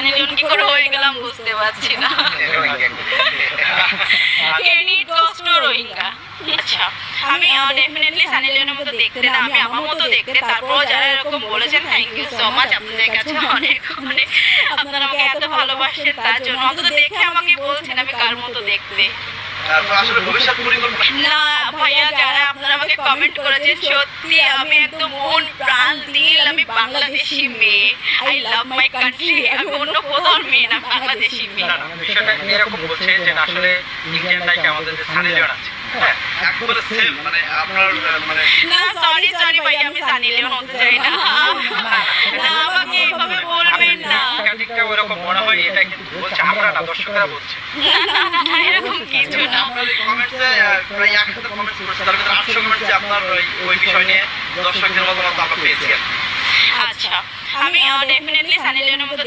Sunny Leone কি করে হয়ে গেলাম বুঝতে পারছি না। Credit goes to Rohingya. আচ্ছা, আমি ডেফিনেটলি সানি লিওনের মতো দেখতে না, আমি আমার মতো দেখতে। তারপরও যারা এরকম বলেছেন থ্যাংক ইউ সো মাচ, আপনাদের কাছে অনেক অনেক, আপনারা আমাকে এত ভালোবাসেন তার জন্য। অন্তত দেখে আমাকে বলছেন আমি কার মতো দেখতে। না ভাইয়া, যারা আপনারা আমাকে কমেন্ট করেছেন, সত্যি আমি একদম মন প্রাণ দিল, আমি বাংলাদেশি মেয়ে। I love my country. আমি অন্য কোথাও মেয়ে না, বাংলাদেশি মেয়ে। বিষয়টা এরকম বলছে যে আসলে ইন্ডিয়ান নায়িকা আমাদের যে সানি লিওন আছে, হ্যাঁ একবারে সেম, মানে আপনার মানে না সরি সরি ভাইয়া, আমি সানি লিওন হতে চাই না। না আমাকে এভাবে বলবেন না। ঠিকঠাক ওরকম মনে হয়, এটা কিন্তু বলছে আমরা না, দর্শকরা বলছে। না এরকম কিছু না। আপনাদের কমেন্টসে প্রায় 1000 কমেন্টস করেছে, তার ভিতরে 800 কমেন্টসে আপনার ওই বিষয় নিয়ে দর্শকদের মতামত আমরা পেয়েছি। আচ্ছা, আমি ডেফিনেটলি সানি লিওনের মতো